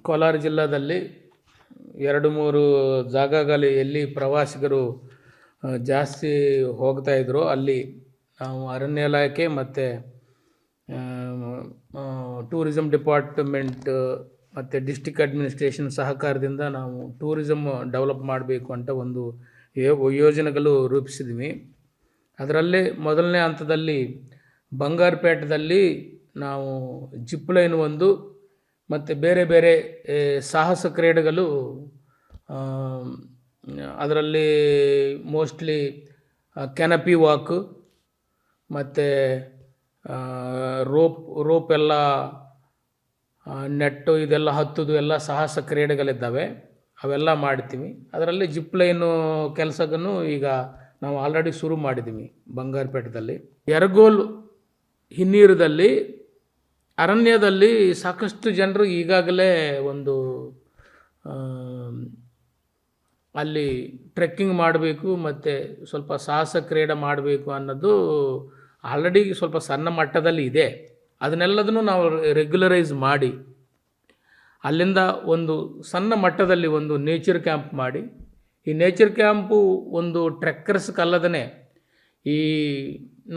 ಕೋಲಾರ ಜಿಲ್ಲಾದಲ್ಲಿ 2-3 ಜಾಗಗಳು ಎಲ್ಲಿ ಪ್ರವಾಸಿಗರು ಜಾಸ್ತಿ ಹೋಗ್ತಾಯಿದ್ರು ಅಲ್ಲಿ ನಾವು ಅರಣ್ಯ ಇಲಾಖೆ ಮತ್ತು ಟೂರಿಸಮ್ ಡಿಪಾರ್ಟ್ಮೆಂಟ್ ಮತ್ತು ಡಿಸ್ಟಿಕ್ ಅಡ್ಮಿನಿಸ್ಟ್ರೇಷನ್ ಸಹಕಾರದಿಂದ ನಾವು ಟೂರಿಸಮ್ ಡೆವಲಪ್ ಮಾಡಬೇಕು ಅಂತ ಒಂದು ಯೋಜನೆಗಳು ರೂಪಿಸಿದ್ವಿ. ಅದರಲ್ಲಿ ಮೊದಲನೇ ಹಂತದಲ್ಲಿ ಬಂಗಾರಪೇಟೆದಲ್ಲಿ ನಾವು ಜಿಪ್ ಲೈನ್ ಒಂದು ಮತ್ತು ಬೇರೆ ಬೇರೆ ಸಾಹಸ ಕ್ರೀಡೆಗಳು, ಅದರಲ್ಲಿ ಮೋಸ್ಟ್ಲಿ ಕ್ಯಾನಪಿ ವಾಕ್ ಮತ್ತು ರೋಪ್ ಎಲ್ಲ ನೆಟ್ಟು ಇದೆಲ್ಲ ಹತ್ತೋದು ಎಲ್ಲ ಸಾಹಸ ಕ್ರೀಡೆಗಳಿದ್ದಾವೆ, ಅವೆಲ್ಲ ಮಾಡ್ತೀವಿ. ಅದರಲ್ಲಿ ಜಿಪ್ ಲೈನು ಕೆಲಸವನ್ನು ಈಗ ನಾವು ಆಲ್ರೆಡಿ ಶುರು ಮಾಡಿದ್ದೀವಿ ಬಂಗಾರಪೇಟೆದಲ್ಲಿ. ಯರಗೋಲ್ ಹಿನ್ನೀರದಲ್ಲಿ ಅರಣ್ಯದಲ್ಲಿ ಸಾಕಷ್ಟು ಜನರು ಈಗಾಗಲೇ ಒಂದು ಅಲ್ಲಿ ಟ್ರೆಕ್ಕಿಂಗ್ ಮಾಡಬೇಕು ಮತ್ತು ಸ್ವಲ್ಪ ಸಾಹಸ ಕ್ರೀಡೆ ಮಾಡಬೇಕು ಅನ್ನೋದು ಆಲ್ರೆಡಿ ಸ್ವಲ್ಪ ಸಣ್ಣ ಮಟ್ಟದಲ್ಲಿ ಇದೆ. ಅದನ್ನೆಲ್ಲದನ್ನು ನಾವು ರೆಗ್ಯುಲರೈಸ್ ಮಾಡಿ ಅಲ್ಲಿಂದ ಒಂದು ಸಣ್ಣ ಮಟ್ಟದಲ್ಲಿ ಒಂದು ನೇಚರ್ ಕ್ಯಾಂಪ್ ಮಾಡಿ, ಈ ನೇಚರ್ ಕ್ಯಾಂಪು ಒಂದು ಟ್ರೆಕ್ಕರ್ಸ್ಗಲ್ಲದೇ ಈ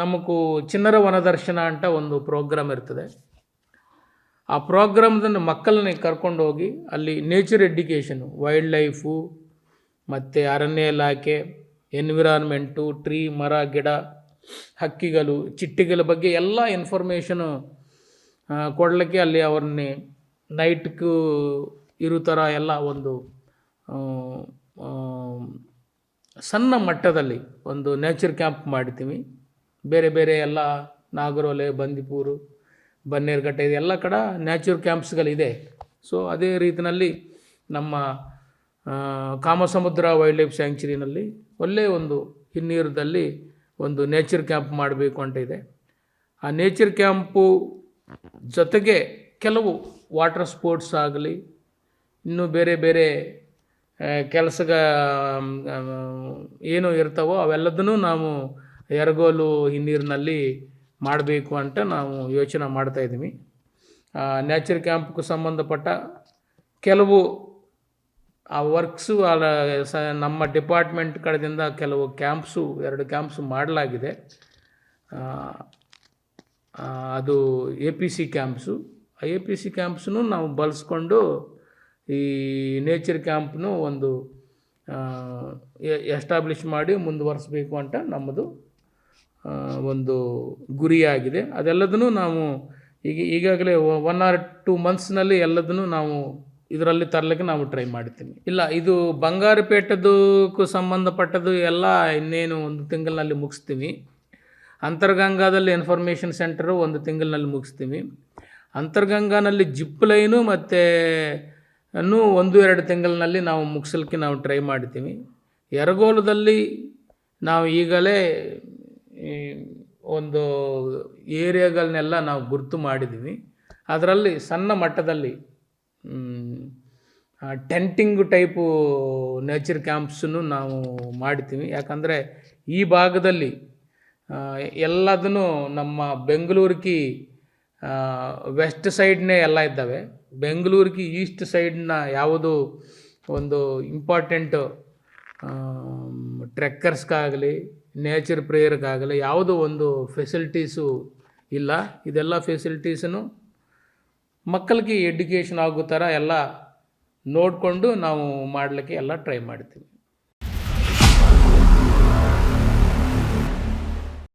ನಮಗೂ ಚಿನ್ನರ ವನದರ್ಶನ ಅಂತ ಒಂದು ಪ್ರೋಗ್ರಾಮ್ ಇರ್ತದೆ. ಆ ಪ್ರೋಗ್ರಾಮ್ದನ್ನು ಮಕ್ಕಳನ್ನ ಕರ್ಕೊಂಡು ಹೋಗಿ ಅಲ್ಲಿ ನೇಚರ್ ಎಡ್ಯುಕೇಷನು, ವೈಲ್ಡ್ ಲೈಫು ಮತ್ತು ಅರಣ್ಯ ಇಲಾಖೆ, ಎನ್ವಿರಾನ್ಮೆಂಟು, ಟ್ರೀ, ಮರ, ಗಿಡ, ಹಕ್ಕಿಗಳು, ಚಿಟ್ಟೆಗಳ ಬಗ್ಗೆ ಎಲ್ಲ ಇನ್ಫಾರ್ಮೇಷನು ಕೊಡಲಿಕ್ಕೆ ಅಲ್ಲಿ ಅವ್ರನ್ನೇ ನೈಟ್ಗೂ ಇರೋ ಥರ ಎಲ್ಲ ಒಂದು ಸಣ್ಣ ಮಟ್ಟದಲ್ಲಿ ಒಂದು ನೇಚರ್ ಕ್ಯಾಂಪ್ ಮಾಡ್ತೀವಿ. ಬೇರೆ ಬೇರೆ ಎಲ್ಲ ನಾಗರೋಲೆ, ಬಂದಿಪುರ, ಬನ್ನೇರುಘಟ್ಟ ಇದೆಲ್ಲ ಕಡೆ ನ್ಯಾಚುರಲ್ ಕ್ಯಾಂಪ್ಸ್ಗಳಿದೆ. ಸೊ ಅದೇ ರೀತಿಯಲ್ಲಿ ನಮ್ಮ ಕಾಮಸಮುದ್ರ ವೈಲ್ಡ್ ಲೈಫ್ ಸ್ಯಾಂಕ್ಚುರಿನಲ್ಲಿ ಒಳ್ಳೆಯ ಒಂದು ಹಿನ್ನೀರದಲ್ಲಿ ಒಂದು ನೇಚರ್ ಕ್ಯಾಂಪ್ ಮಾಡಬೇಕು ಅಂತ ಇದೆ. ಆ ನೇಚರ್ ಕ್ಯಾಂಪು ಜೊತೆಗೆ ಕೆಲವು ವಾಟರ್ ಸ್ಪೋರ್ಟ್ಸ್ ಆಗಲಿ, ಇನ್ನೂ ಬೇರೆ ಬೇರೆ ಕೆಲಸ ಏನು ಇರ್ತಾವೋ ಅವೆಲ್ಲದನ್ನು ನಾವು ಯರಗೋಲು ಹಿನ್ನೀರಿನಲ್ಲಿ ಮಾಡಬೇಕು ಅಂತ ನಾವು ಯೋಚನೆ ಮಾಡ್ತಾಯಿದ್ದೀವಿ. ನ್ಯಾಚರ್ ಕ್ಯಾಂಪ್ಗೆ ಸಂಬಂಧಪಟ್ಟ ಕೆಲವು ಆ ವರ್ಕ್ಸು ನಮ್ಮ ಡಿಪಾರ್ಟ್ಮೆಂಟ್ ಕಡೆಯಿಂದ ಕೆಲವು ಕ್ಯಾಂಪ್ಸು 2 ಕ್ಯಾಂಪ್ಸು ಮಾಡಲಾಗಿದೆ. ಅದು APC ಕ್ಯಾಂಪ್ಸು. ಆ APC ಕ್ಯಾಂಪ್ಸನ್ನು ನಾವು ಬಳಸ್ಕೊಂಡು ಈ ನೇಚರ್ ಕ್ಯಾಂಪ್ನು ಒಂದು ಎಸ್ಟಾಬ್ಲಿಷ್ ಮಾಡಿ ಮುಂದುವರಿಸಬೇಕು ಅಂತ ನಮ್ಮದು ಒಂದು ಗುರಿಯಾಗಿದೆ. ಅದೆಲ್ಲದನ್ನು ನಾವು ಈಗಾಗಲೇ 1 or 2 monthsನಲ್ಲಿ ಎಲ್ಲದನ್ನು ನಾವು ಇದರಲ್ಲಿ ತರಲಿಕ್ಕೆ ನಾವು ಟ್ರೈ ಮಾಡ್ತೀವಿ. ಇಲ್ಲ, ಇದು ಬಂಗಾರಪೇಟೆದಕ್ಕೂ ಸಂಬಂಧಪಟ್ಟದ್ದು ಎಲ್ಲ ಇನ್ನೇನು 1 ತಿಂಗಳಿನಲ್ಲಿ ಮುಗಿಸ್ತೀವಿ. ಅಂತರ್ಗಂಗಾದಲ್ಲಿ ಇನ್ಫಾರ್ಮೇಷನ್ ಸೆಂಟರು 1 ತಿಂಗಳಿನಲ್ಲಿ ಮುಗಿಸ್ತೀವಿ. ಅಂತರ್ಗಂಗಾನಲ್ಲಿ ಜಿಪ್ ಲೈನು ಮತ್ತು 1-2 ತಿಂಗಳಿನಲ್ಲಿ ನಾವು ಮುಗಿಸಲಿಕ್ಕೆ ನಾವು ಟ್ರೈ ಮಾಡ್ತೀವಿ. ಯರಗೋಲದಲ್ಲಿ ನಾವು ಈಗಲೇ ಒಂದು ಏರಿಯಾಗಳನ್ನೆಲ್ಲ ನಾವು ಗುರುತು ಮಾಡಿದ್ದೀವಿ. ಅದರಲ್ಲಿ ಸಣ್ಣ ಮಟ್ಟದಲ್ಲಿ ಟೆಂಟಿಂಗ್ ಟೈಪು ನೇಚರ್ ಕ್ಯಾಂಪ್ಸನ್ನು ನಾವು ಮಾಡ್ತೀವಿ. ಯಾಕಂದರೆ ಈ ಭಾಗದಲ್ಲಿ ಎಲ್ಲದನ್ನು ನಮ್ಮ ಬೆಂಗಳೂರಿಗೆ ವೆಸ್ಟ್ ಸೈಡ್ನೇ ಎಲ್ಲ ಇದ್ದಾವೆ. ಬೆಂಗಳೂರಿಗೆ ಈಸ್ಟ್ ಸೈಡ್ನ ಯಾವುದು ಒಂದು ಇಂಪಾರ್ಟೆಂಟು ಟ್ರೆಕ್ಕರ್ಸ್ಗಾಗಲಿ ನೇಚರ್ ಪ್ರೇಯರ್ಗಾಗಲಿ ಯಾವುದೋ ಒಂದು ಫೆಸಿಲಿಟೀಸು ಇಲ್ಲ. ಇದೆಲ್ಲ ಫೆಸಿಲಿಟೀಸನ್ನು ಮಕ್ಕಳಿಗೆ ಎಡ್ಯುಕೇಷನ್ ಆಗೋ ಥರ ಎಲ್ಲ ನೋಡಿಕೊಂಡು ನಾವು ಮಾಡಲಿಕ್ಕೆ ಎಲ್ಲ ಟ್ರೈ ಮಾಡ್ತೀವಿ.